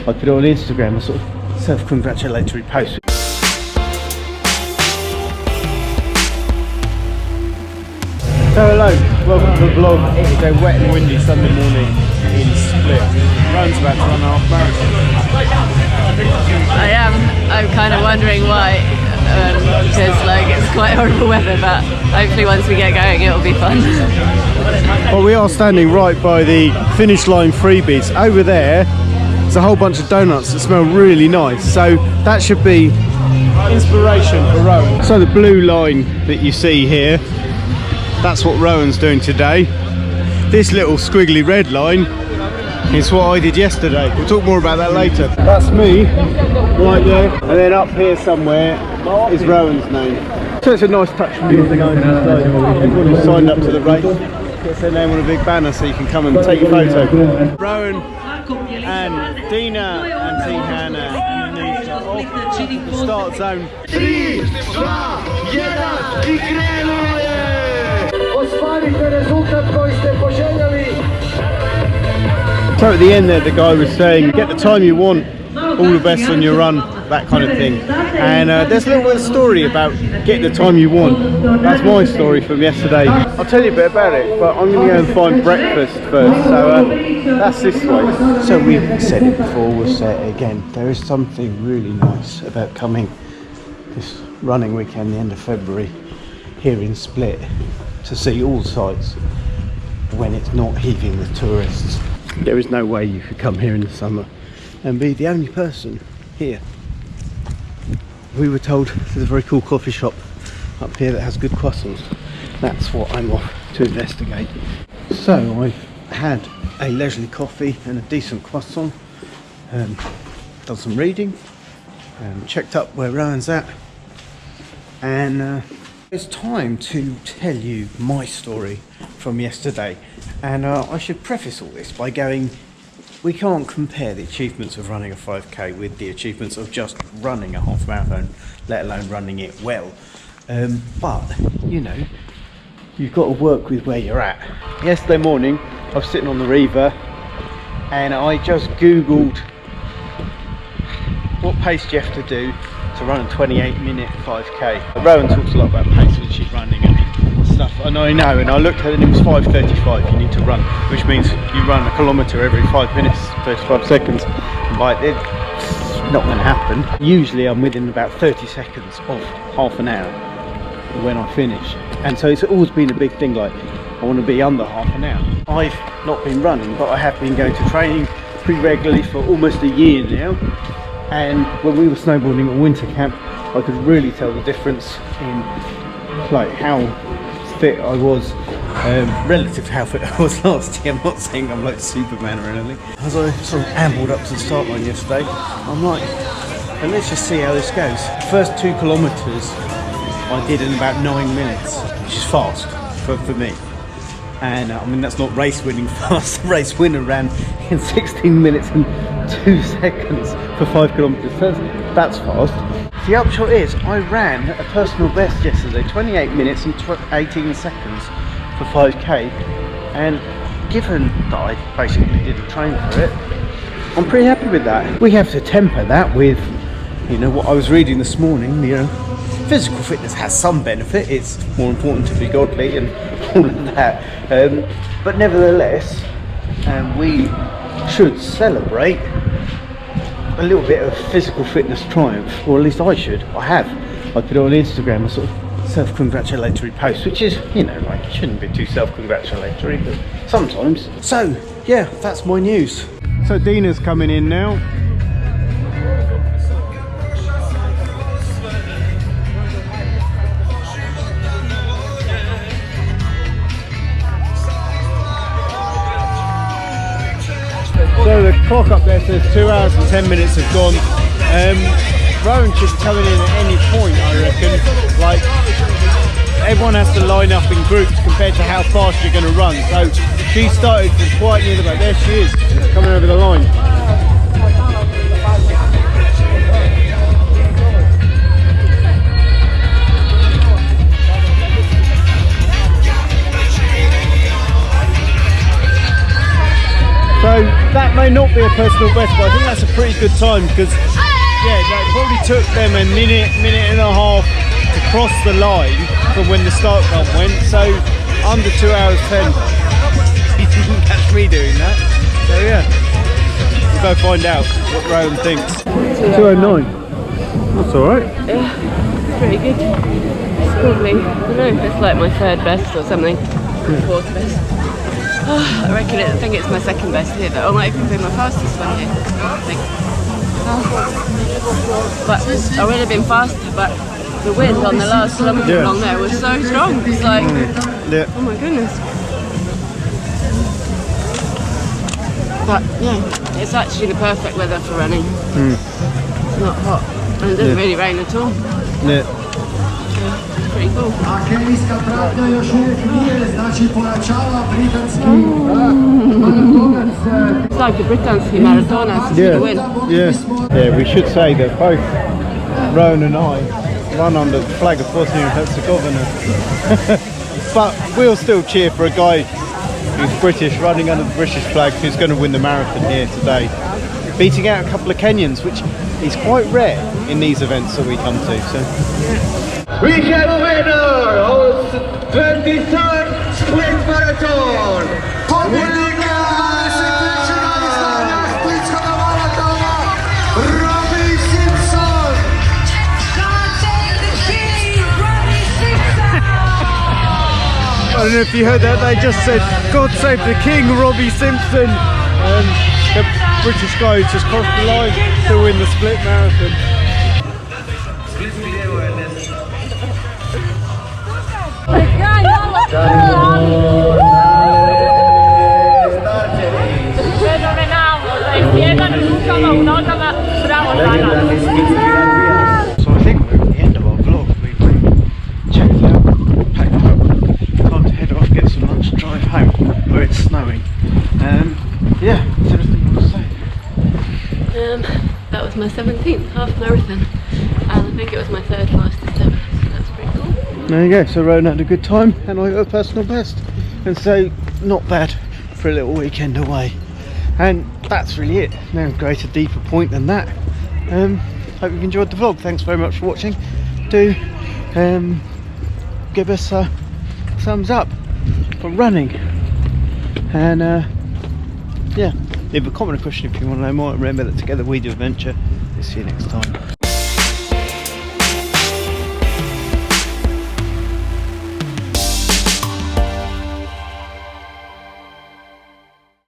I put it on Instagram, a sort of self-congratulatory post. So hello, welcome to the vlog. It is a wet and windy Sunday morning in Split. Rowan's about to run a half marathon. I am. I'm kind of wondering why, because like it's quite horrible weather, but hopefully once we get going it'll be fun. Well, we are standing right by the finish line freebies. Over there, there's a whole bunch of donuts that smell really nice, so that should be inspiration for Rowan. So the blue line that you see here, that's what Rowan's doing today. This little squiggly red line is what I did yesterday. We'll talk more about that later. That's me, right there. And then up here somewhere is Rowan's name. So it's a nice touch from music going inside. Everyone who signed up to the race gets their name on a big banner so you can come and take a photo. Rowan and Dina and T. Hannah and Anita off to the start zone. 3, 2, 1 i krenuje! So at the end there, the guy was saying, get the time you want, all the best on your run, that kind of thing. And there's a little bit of story about getting the time you want. That's my story from yesterday. I'll tell you a bit about it, but I'm going to go and find breakfast first. So that's this way. So we've said it before, we'll say it again. There is something really nice about coming this running weekend, the end of February, here in Split, to see all sites when it's not heaving with tourists. There is no way you could come here in the summer and be the only person here. We were told there's a very cool coffee shop up here that has good croissants. That's what I'm off to investigate. So I've had a leisurely coffee and a decent croissant, done some reading, checked up where Rowan's at, and it's time to tell you my story from yesterday. And I should preface all this by going, we can't compare the achievements of running a 5k with the achievements of just running a half marathon, let alone running it well. But, you know, you've got to work with where you're at. Yesterday morning, I was sitting on the Riva and I just Googled what pace do you have to do to run a 28-minute 5k. Rowan talks a lot about pace when she's running and stuff, and I know, and I looked at it and it was 5:35 you need to run, which means you run a kilometre every 5 minutes, 35 seconds. But it's not going to happen. Usually I'm within about 30 seconds of half an hour when I finish, and so it's always been a big thing, like I want to be under half an hour. I've not been running, but I have been going to training pretty regularly for almost a year now. And when we were snowboarding at winter camp, I could really tell the difference in like how fit I was relative to how fit I was last year. I'm not saying I'm like Superman or anything. As I sort of ambled up to the start line yesterday, I'm like, and let's just see how this goes. First 2 kilometres I did in about 9 minutes, which is fast for me. And I mean, that's not race winning fast. The race winner ran in 16 minutes and 2 seconds for 5 kilometres. That's fast. The upshot is I ran a personal best yesterday, 28 minutes and 18 seconds for 5k. And given that I basically didn't train for it, I'm pretty happy with that. We have to temper that with, you know, what I was reading this morning. You know, physical fitness has some benefit. It's more important to be godly and all of that. But nevertheless, we should celebrate a little bit of physical fitness triumph, or at least I should. I have. I put it on Instagram, a sort of self-congratulatory post, which is, you know, like, it shouldn't be too self-congratulatory, but sometimes. So, yeah, that's my news. So Dina's coming in now. So the clock up there says 2 hours and 10 minutes have gone. Rowan should be coming in at any point, I reckon. Like, everyone has to line up in groups compared to how fast you're going to run. So she started from quite near the back. There she is, coming over the line. So that may not be be a personal best, but I think that's a pretty good time because, yeah, it probably took them a minute and a half to cross the line from when the start gun went. So under 2 hours 10. You didn't catch me doing that. So yeah, we'll go find out what Rowan thinks. 2:09. That's all right. Yeah, it's pretty good. It's probably, I don't know, it's like my third best or something. Fourth best. Oh, I think it's my second best here though. It might even be my fastest one here, I think. Oh. But I would have been faster, but the wind on the last kilometre along there was so strong. It's like, oh my goodness. But yeah, it's actually the perfect weather for running. It's not hot and it doesn't really rain at all. Yeah. It's pretty cool. It's like a Britanski marathon to the win. Yeah, we should say that both Rowan and I run under the flag of Bosnia and Herzegovina. But we'll still cheer for a guy who's British, running under the British flag, who's going to win the marathon here today. Beating out a couple of Kenyans, which is quite rare in these events that we come to. So. We have a winner of 23rd Spring Marathon! Winning Robbie Simpson! I don't know if you heard that, they just said, God save the King, Robbie Simpson! The British guy who's just crossed the line to win the split marathon. So I think we're at the end of our vlog. We've checked out, packed up, time to head off, get some lunch, drive home where it's snowing. Yeah, is there anything you want to say? That was my 17th half marathon and I think it was my third fastest ever, so that's pretty cool. There you go, so Rowan had a good time and I got a personal best, and so not bad for a little weekend away. And that's really it. No greater, deeper point than that. Hope you've enjoyed the vlog. Thanks very much for watching. Do give us a thumbs up for running, and yeah, leave a comment or question if you want to know more. Remember that together we do adventure. We'll see you next time.